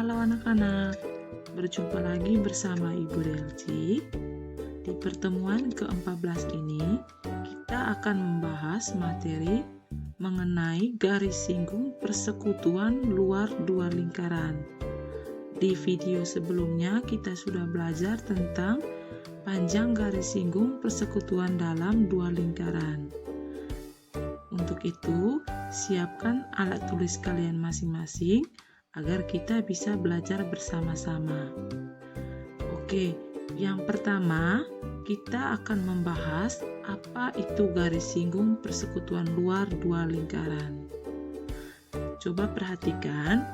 Halo anak-anak, berjumpa lagi bersama Ibu Delci. Di pertemuan ke-14 ini, kita akan membahas materi mengenai garis singgung persekutuan luar dua lingkaran. Di video sebelumnya, kita sudah belajar tentang panjang garis singgung persekutuan dalam dua lingkaran. Untuk itu, siapkan alat tulis kalian masing-masing agar kita bisa belajar bersama-sama. Oke, yang pertama kita akan membahas apa itu garis singgung persekutuan luar dua lingkaran. Coba perhatikan,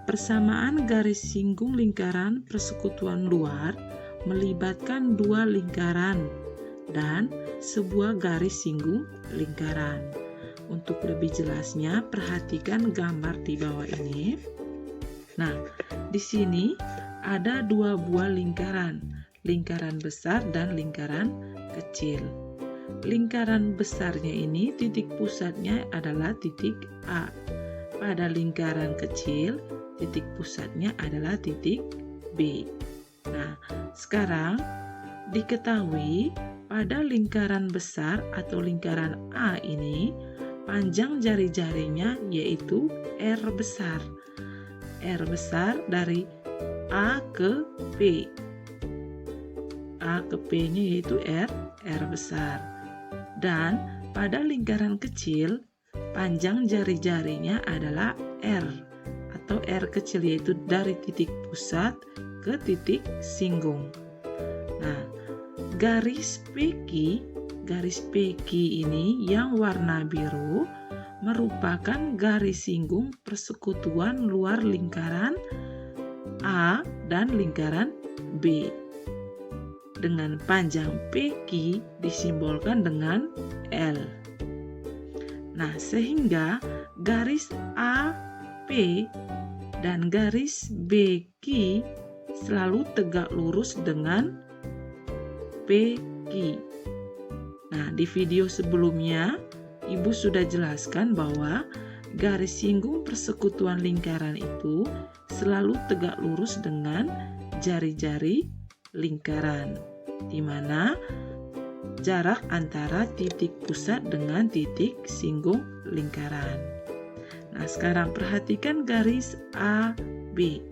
persamaan garis singgung lingkaran persekutuan luar melibatkan dua lingkaran dan sebuah garis singgung lingkaran. Untuk lebih jelasnya, perhatikan gambar di bawah ini. Nah, di sini ada dua buah lingkaran, lingkaran besar dan lingkaran kecil. Lingkaran besarnya ini titik pusatnya adalah titik A. Pada lingkaran kecil, titik pusatnya adalah titik B. Nah, sekarang diketahui pada lingkaran besar atau lingkaran A ini, panjang jari-jarinya yaitu R besar. R besar dari A ke P. A ke P-nya yaitu R besar. Dan pada lingkaran kecil, panjang jari-jarinya adalah R atau R kecil, yaitu dari titik pusat ke titik singgung. Nah, garis PQ ini yang warna biru merupakan garis singgung persekutuan luar lingkaran A dan lingkaran B. Dengan panjang PQ disimbolkan dengan L. Nah, sehingga garis AP dan garis BQ selalu tegak lurus dengan PQ. Nah, di video sebelumnya, Ibu sudah jelaskan bahwa garis singgung persekutuan lingkaran itu selalu tegak lurus dengan jari-jari lingkaran, di mana jarak antara titik pusat dengan titik singgung lingkaran. Nah, sekarang perhatikan garis AB.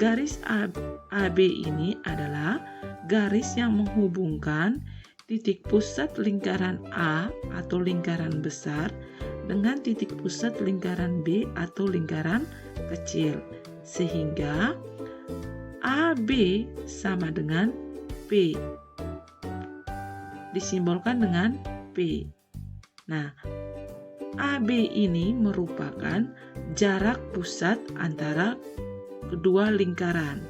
Garis AB ini adalah garis yang menghubungkan titik pusat lingkaran A atau lingkaran besar dengan titik pusat lingkaran B atau lingkaran kecil, sehingga AB sama dengan P, disimbolkan dengan P. Nah, AB ini merupakan jarak pusat antara kedua lingkaran,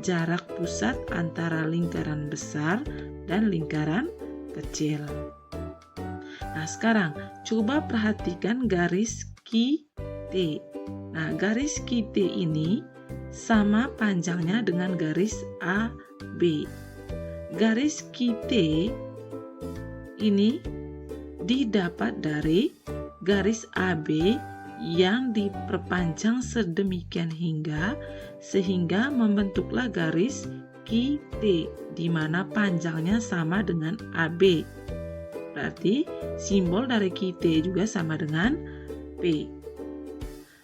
jarak pusat antara lingkaran besar dan lingkaran kecil. Nah, sekarang coba perhatikan garis QT. Nah, garis QT ini sama panjangnya dengan garis AB. Garis QT ini didapat dari garis AB yang diperpanjang sedemikian sehingga membentuklah garis QT, di mana panjangnya sama dengan AB. Berarti simbol dari QT juga sama dengan P.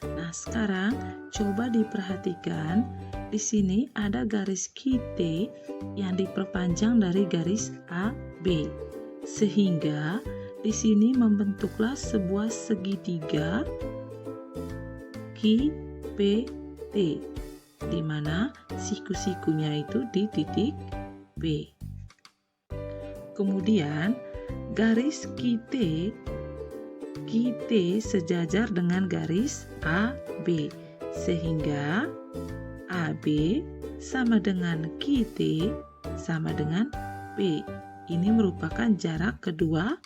Nah, sekarang coba diperhatikan, di sini ada garis QT yang diperpanjang dari garis AB, sehingga di sini membentuklah sebuah segitiga QPT, di mana siku-sikunya itu di titik B. Kemudian garis QT sejajar dengan garis AB, sehingga AB sama dengan QT sama dengan P. Ini merupakan jarak kedua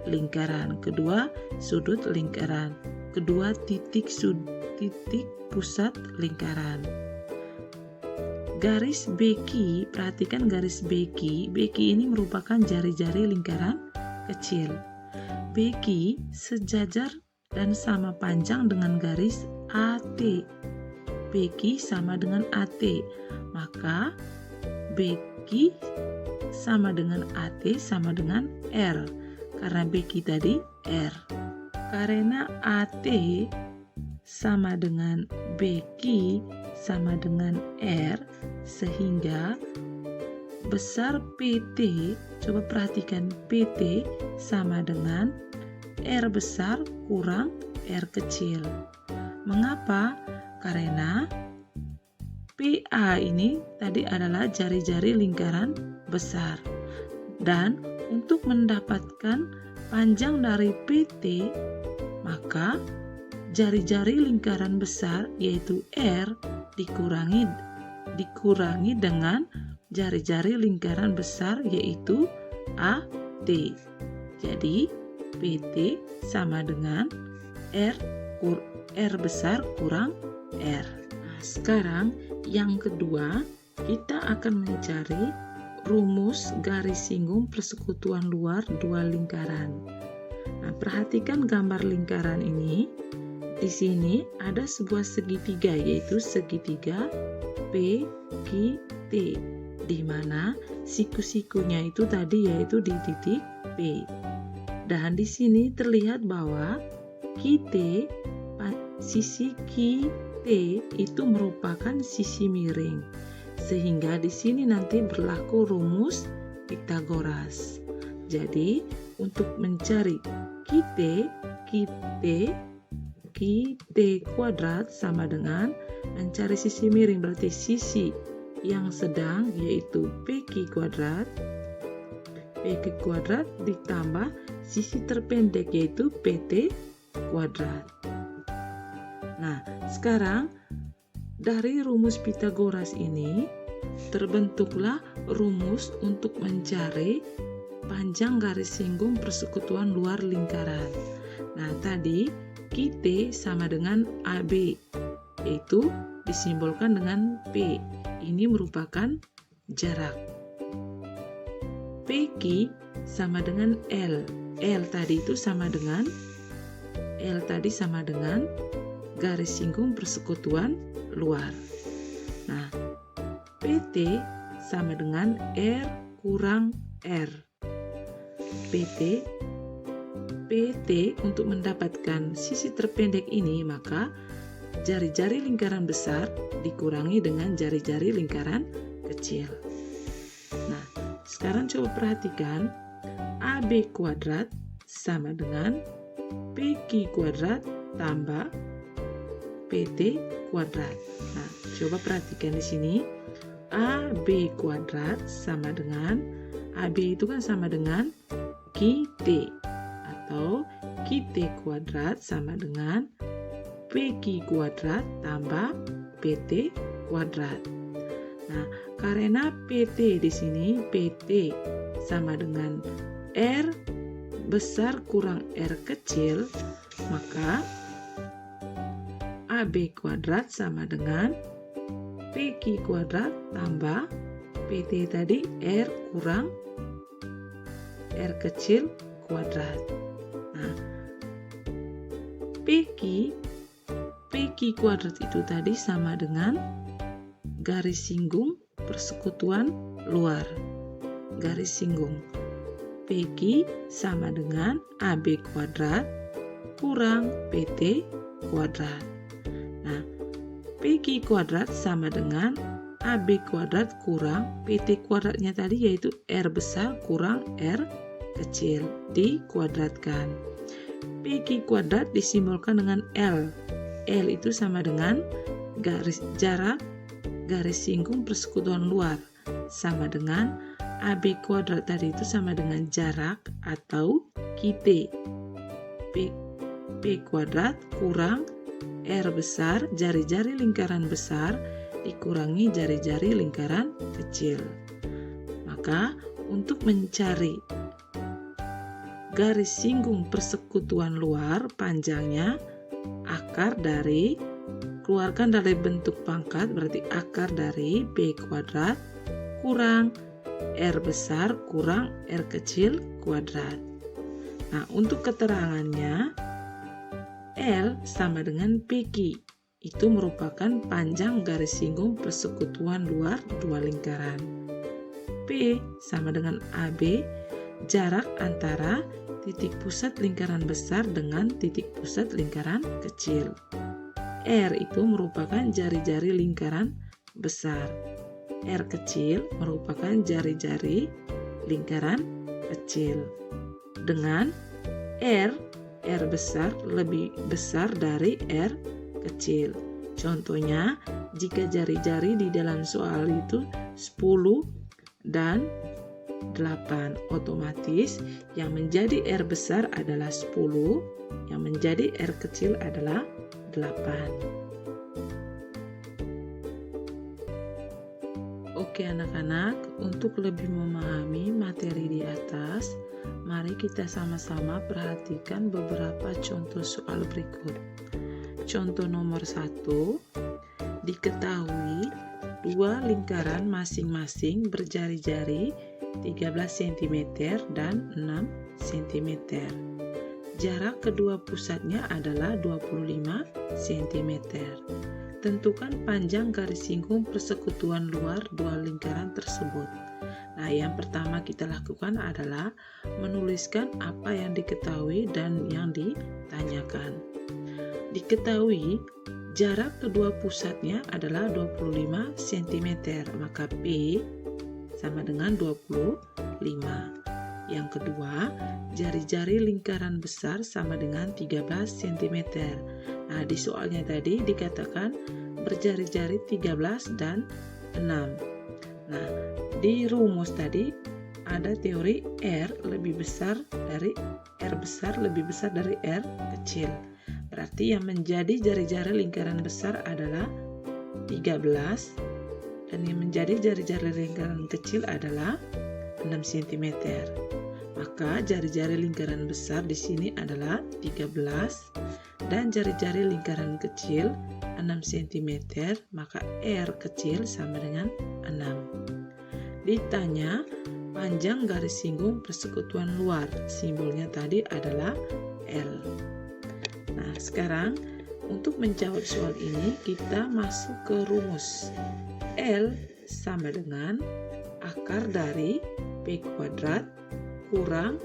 lingkaran, kedua sudut lingkaran, kedua titik pusat lingkaran. Garis BQ, perhatikan garis BQ. BQ ini merupakan jari-jari lingkaran kecil. BQ sejajar dan sama panjang dengan garis AT. BQ sama dengan AT. Maka BQ sama dengan AT sama dengan R. Karena BQ tadi R. Karena AT sama dengan BQ sama dengan R, sehingga besar PT, coba perhatikan, PT sama dengan R besar kurang R kecil. Mengapa? Karena PA ini tadi adalah jari-jari lingkaran besar. Dan untuk mendapatkan panjang dari PT, maka jari-jari lingkaran besar yaitu R dikurangi dengan jari-jari lingkaran besar yaitu AT. Jadi PT sama dengan R besar kurang R. Nah, sekarang yang kedua, kita akan mencari rumus garis singgung persekutuan luar dua lingkaran. Nah, perhatikan gambar lingkaran ini. Di sini ada sebuah segitiga, yaitu segitiga PQT, di mana siku-sikunya itu tadi yaitu di titik P. Dan di sini terlihat bahwa sisi QT itu merupakan sisi miring, sehingga di sini nanti berlaku rumus Pythagoras. Jadi untuk mencari QT kuadrat sama dengan mencari sisi miring, berarti sisi yang sedang yaitu PQ kuadrat ditambah sisi terpendek yaitu PT kuadrat. Nah, sekarang dari rumus Pythagoras ini terbentuklah rumus untuk mencari panjang garis singgung persekutuan luar lingkaran. Nah, tadi QT sama dengan AB, yaitu disimbolkan dengan P. Ini merupakan jarak. PQ sama dengan L. L tadi sama dengan garis singgung persekutuan luar. Nah, PT sama dengan R kurang R. PT untuk mendapatkan sisi terpendek ini, maka jari-jari lingkaran besar dikurangi dengan jari-jari lingkaran kecil. Nah, sekarang coba perhatikan, AB kuadrat sama dengan PQ kuadrat tambah PT kuadrat. Nah, coba perhatikan di sini, AB kuadrat sama dengan, AB itu kan sama dengan QT, atau QT kuadrat sama dengan PQ kuadrat tambah PT kuadrat. Nah, karena PT di sini, PT sama dengan R besar kurang R kecil, maka AB kuadrat sama dengan PQ kuadrat tambah PT tadi R kurang R kecil kuadrat. Nah, PQ kuadrat itu tadi sama dengan garis singgung persekutuan luar. Garis singgung PQ sama dengan AB kuadrat kurang PT kuadrat. Nah, PQ kuadrat sama dengan AB kuadrat kurang PT kuadratnya tadi yaitu R besar kurang R kecil dikuadratkan. PQ kuadrat disimbolkan dengan L. L itu sama dengan jarak garis singgung persekutuan luar, sama dengan AB kuadrat tadi itu sama dengan jarak atau QT. P kuadrat kurang R besar, jari-jari lingkaran besar dikurangi jari-jari lingkaran kecil. Maka untuk mencari garis singgung persekutuan luar panjangnya, keluarkan dari bentuk pangkat, berarti akar dari B kuadrat kurang R besar kurang R kecil kuadrat. Nah, untuk keterangannya, L sama dengan PQ. itu merupakan panjang garis singgung persekutuan luar dua lingkaran. P sama dengan AB, jarak antara titik pusat lingkaran besar dengan titik pusat lingkaran kecil. R itu merupakan jari-jari lingkaran besar. R kecil merupakan jari-jari lingkaran kecil. Dengan R besar lebih besar dari R kecil. Contohnya, jika jari-jari di dalam soal itu 10 dan 8, otomatis yang menjadi R besar adalah 10, yang menjadi R kecil adalah 8. Oke anak-anak, untuk lebih memahami materi di atas, mari kita sama-sama perhatikan beberapa contoh soal berikut. Contoh nomor 1, diketahui dua lingkaran masing-masing berjari-jari 13 cm dan 6 cm. Jarak kedua pusatnya adalah 25 cm. Tentukan panjang garis singgung persekutuan luar dua lingkaran tersebut. Nah, yang pertama kita lakukan adalah menuliskan apa yang diketahui dan yang ditanyakan. Diketahui jarak kedua pusatnya adalah 25 cm, maka P sama dengan 25. Yang kedua, jari-jari lingkaran besar sama dengan 13 cm. Nah, di soalnya tadi dikatakan berjari-jari 13 dan 6. Nah, di rumus tadi ada teori R besar lebih besar dari R kecil. Berarti yang menjadi jari-jari lingkaran besar adalah 13 dan yang menjadi jari-jari lingkaran kecil adalah 6 cm. Maka jari-jari lingkaran besar di sini adalah 13 dan jari-jari lingkaran kecil 6 cm, maka R kecil sama dengan 6. Ditanya panjang garis singgung persekutuan luar, simbolnya tadi adalah L. Nah, sekarang untuk menjawab soal ini kita masuk ke rumus. L sama dengan akar dari P kuadrat kurang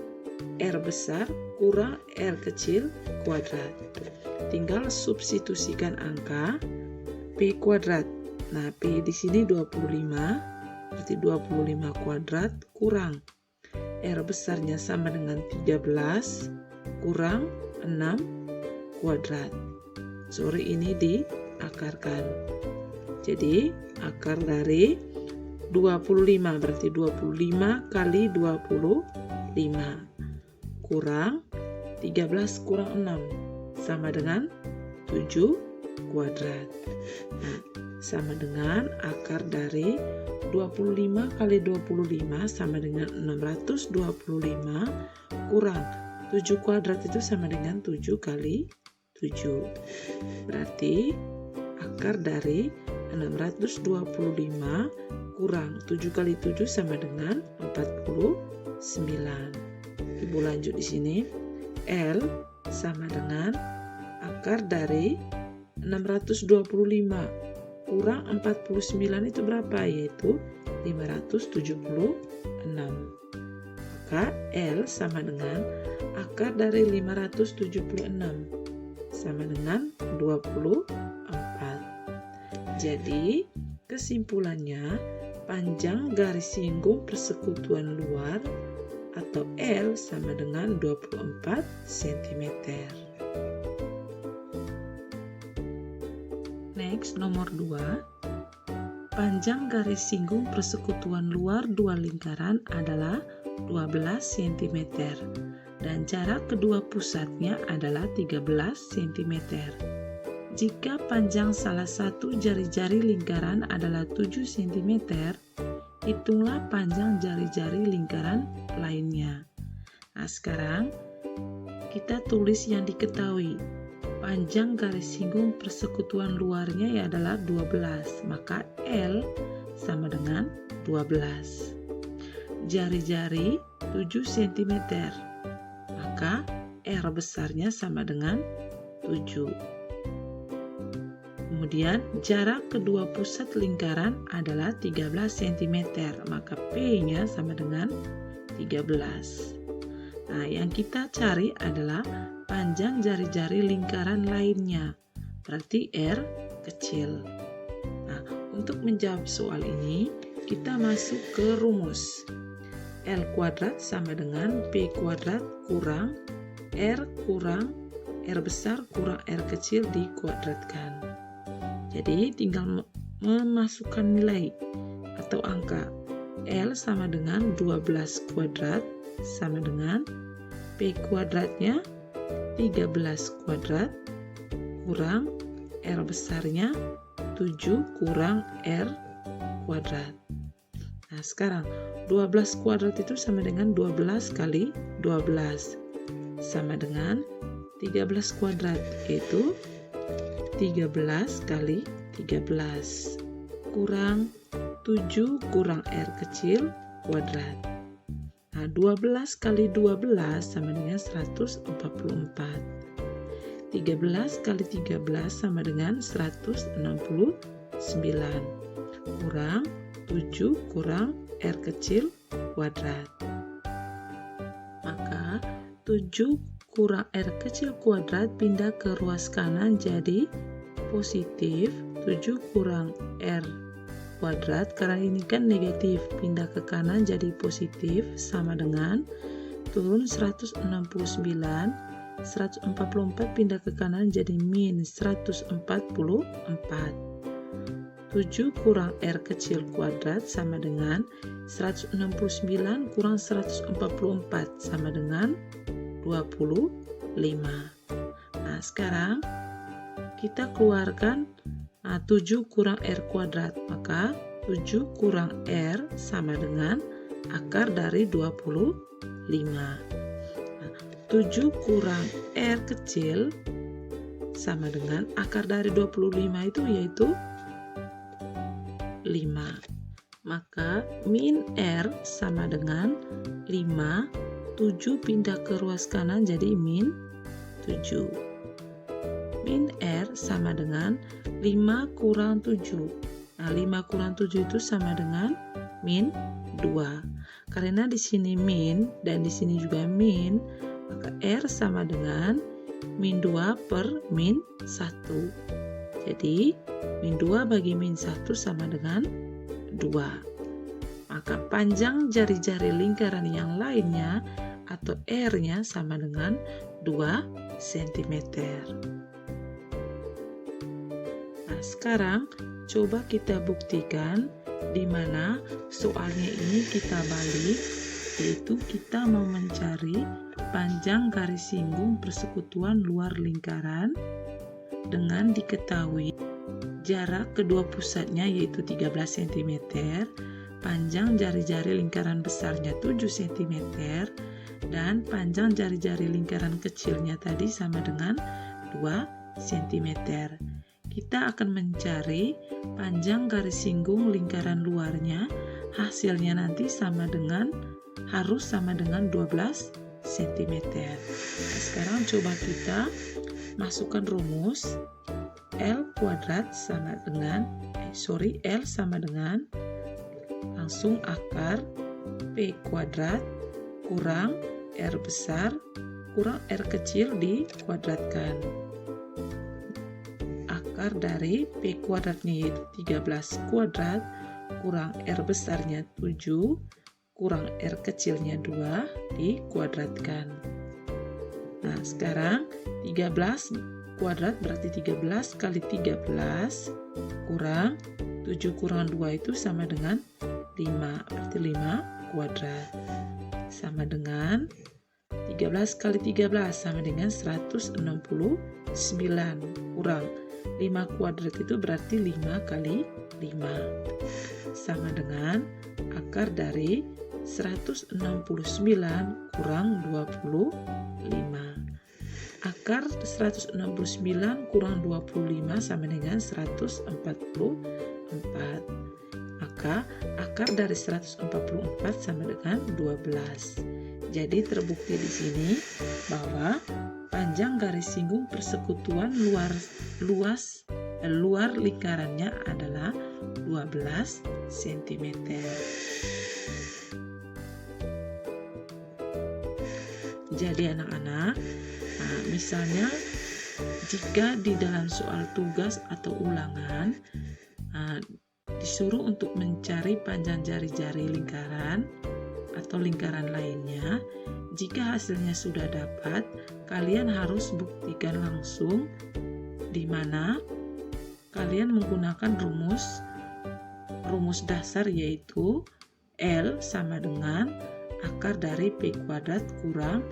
R besar kurang R kecil kuadrat. Tinggal substitusikan angka P kuadrat. Nah, P di sini 25, berarti 25 kuadrat kurang R besarnya sama dengan 13 kurang 6 kuadrat. Sore ini diakarkan. Jadi, akar dari 25 berarti 25 kali 25 kurang 13 kurang 6 sama dengan 7 kuadrat. Nah, sama dengan akar dari 25 kali 25 sama dengan 625 kurang 7 kuadrat itu sama dengan 7 kali 7. Berarti akar dari 625 kurang 7 kali 7 sama dengan 49. Ibu lanjut di sini. L sama dengan akar dari 625 kurang 49 itu berapa? Yaitu 576. Maka L sama dengan akar dari 576 sama dengan 24. Jadi, kesimpulannya, panjang garis singgung persekutuan luar atau L sama dengan 24 cm. Next, nomor 2. Panjang garis singgung persekutuan luar dua lingkaran adalah 12 cm dan jarak kedua pusatnya adalah 13 cm. Jika panjang salah satu jari-jari lingkaran adalah 7 cm, hitunglah panjang jari-jari lingkaran lainnya. Nah, sekarang kita tulis yang diketahui. Panjang garis singgung persekutuan luarnya adalah 12, maka L sama dengan 12. Jari-jari 7 cm, maka R besarnya sama dengan 7. Kemudian jarak kedua pusat lingkaran adalah 13 cm, maka P-nya sama dengan 13. Nah, yang kita cari adalah panjang jari-jari lingkaran lainnya, berarti R kecil. Nah, untuk menjawab soal ini, kita masuk ke rumus. L kuadrat sama dengan P kuadrat kurang R besar kurang R kecil dikuadratkan. Jadi tinggal memasukkan nilai atau angka. L sama dengan 12 kuadrat sama dengan P kuadratnya 13 kuadrat kurang R besarnya 7 kurang R kuadrat. Nah, sekarang 12 kuadrat itu sama dengan 12 kali 12 sama dengan 13 kuadrat, yaitu 13 kali 13 kurang 7 kurang R kecil kuadrat. Nah, 12 kali 12 sama dengan 144. 13 kali 13 sama dengan 169 kurang 7 kurang R kecil kuadrat. Maka 7 kurang R kecil kuadrat pindah ke ruas kanan jadi positif 7 kurang R kuadrat, karena ini kan negatif, pindah ke kanan jadi positif sama dengan turun 169, 144 pindah ke kanan jadi min 144. 7 kurang R kecil kuadrat sama dengan 169 kurang 144 sama dengan 25. Nah, sekarang kita keluarkan 7 kurang R kuadrat, maka 7 kurang R sama dengan akar dari 25. Nah, 7 kurang R kecil sama dengan akar dari 25 itu yaitu 5. Maka min R sama dengan 5, 7 pindah ke ruas kanan jadi min 7. Min R sama dengan 5 kurang 7. Nah, 5 kurang 7 itu sama dengan min 2. Karena di sini min dan di sini juga min, maka R sama dengan min 2 per min 1. Jadi, min 2 bagi min 1 sama dengan 2. Maka panjang jari-jari lingkaran yang lainnya atau R-nya sama dengan 2 cm. Nah, sekarang coba kita buktikan di mana soalnya ini kita balik, yaitu kita mau mencari panjang garis singgung persekutuan luar lingkaran dengan diketahui jarak kedua pusatnya yaitu 13 cm, panjang jari-jari lingkaran besarnya 7 cm, dan panjang jari-jari lingkaran kecilnya tadi sama dengan 2 cm. Kita akan mencari panjang garis singgung lingkaran luarnya, hasilnya nanti harus sama dengan 12 cm. Nah, sekarang coba kita masukkan rumus. L kuadrat sama dengan L sama dengan langsung akar P kuadrat kurang R besar kurang R kecil dikuadratkan. Akar dari P kuadratnya yaitu 13 kuadrat kurang R besarnya 7 kurang R kecilnya 2 dikuadratkan. Nah, sekarang 13 kuadrat berarti 13 kali 13 kurang 7 kurang 2 itu sama dengan 5, berarti 5 kuadrat sama dengan 13 kali 13 sama dengan 169 kurang 5 kuadrat itu berarti 5 kali 5 sama dengan akar dari 169 kurang 25. Akar 169 kurang 25 sama dengan 144. Maka akar dari 144 sama dengan 12. Jadi terbukti di sini bahwa panjang garis singgung persekutuan luas luar lingkarannya adalah 12 cm. Jadi anak-anak, misalnya jika di dalam soal tugas atau ulangan disuruh untuk mencari panjang jari-jari lingkaran atau lingkaran lainnya, jika hasilnya sudah dapat, kalian harus buktikan langsung, di mana kalian menggunakan rumus dasar, yaitu L sama dengan akar dari P kuadrat kurang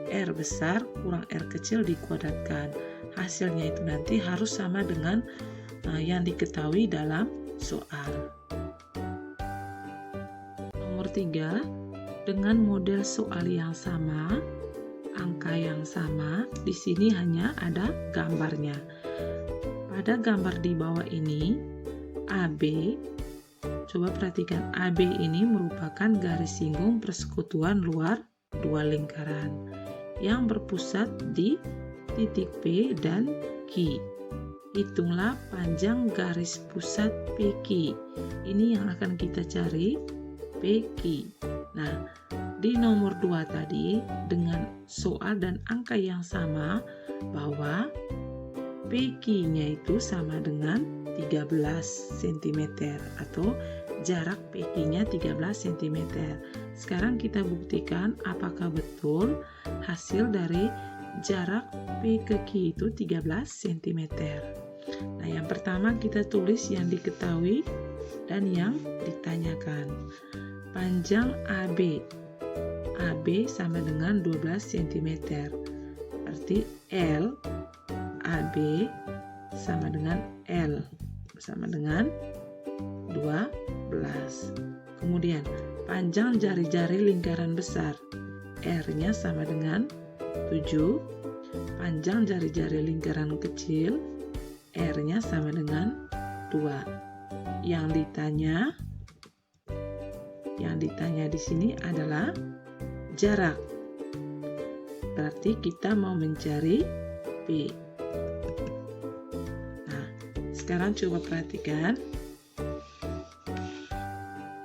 R besar kurang R kecil dikuadratkan. Hasilnya itu nanti harus sama dengan yang diketahui dalam soal. Nomor 3, dengan model soal yang sama, angka yang sama, di sini hanya ada gambarnya. Pada gambar di bawah ini, AB, coba perhatikan, AB ini merupakan garis singgung persekutuan luar dua lingkaran yang berpusat di titik P dan Q. Hitunglah panjang garis pusat PQ. Ini yang akan kita cari, PQ. Nah, di nomor 2 tadi dengan soal dan angka yang sama, bahwa PQ-nya itu sama dengan 13 cm atau jarak PQ-nya 13 cm. Sekarang kita buktikan apakah betul hasil dari jarak P ke Q itu 13 cm. Nah, yang pertama kita tulis yang diketahui dan yang ditanyakan. Panjang AB. AB sama dengan 12 cm. Berarti L AB sama dengan L sama dengan 12. Kemudian panjang jari-jari lingkaran besar, R-nya sama dengan 7. Panjang jari-jari lingkaran kecil, R-nya sama dengan 2. Yang ditanya di sini adalah jarak. Berarti kita mau mencari P. Nah, sekarang coba perhatikan.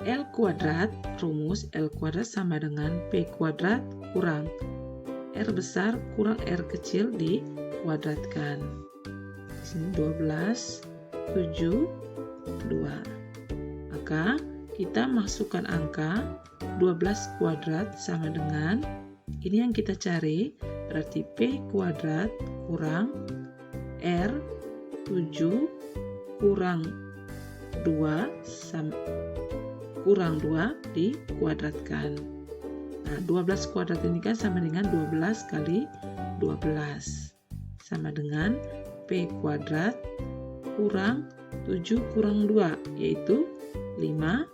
L kuadrat, rumus L kuadrat sama dengan P kuadrat kurang R besar kurang R kecil dikuadratkan. Di sini 12, 7, 2. Maka kita masukkan angka 12 kuadrat sama dengan, ini yang kita cari, berarti P kuadrat kurang R 7 kurang 2 kurang 2 dikuadratkan. Nah, 12 kuadrat ini kan sama dengan 12 kali 12. Sama dengan P kuadrat kurang 7 kurang 2, yaitu 5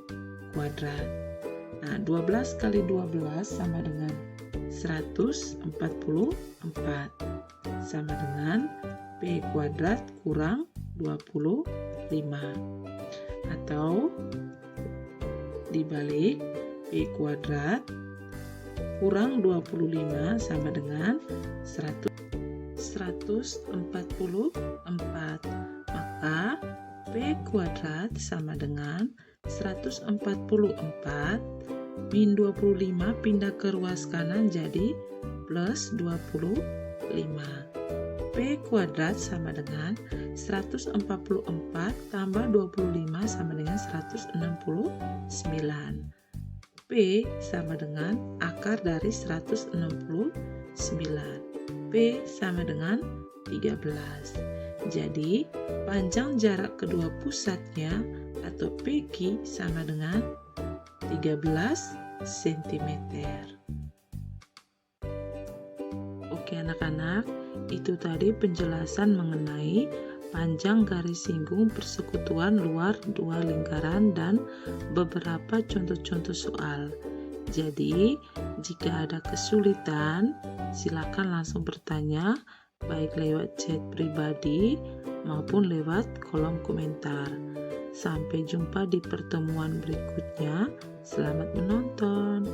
kuadrat. Nah, 12 kali 12 sama dengan 144. Sama dengan P kuadrat kurang 25. Atau dibalik, P kuadrat kurang 25 sama dengan 144. Maka P kuadrat sama dengan 144 min 25 pindah ke ruas kanan jadi plus 25. P kuadrat sama dengan 144 tambah 25 sama dengan 169. P sama dengan akar dari 169. P sama dengan 13. Jadi panjang jarak kedua pusatnya atau PQ sama dengan 13 cm. Oke anak-anak, itu tadi penjelasan mengenai panjang garis singgung persekutuan luar dua lingkaran dan beberapa contoh-contoh soal. Jadi, jika ada kesulitan, silakan langsung bertanya, baik lewat chat pribadi maupun lewat kolom komentar. Sampai jumpa di pertemuan berikutnya. Selamat menonton.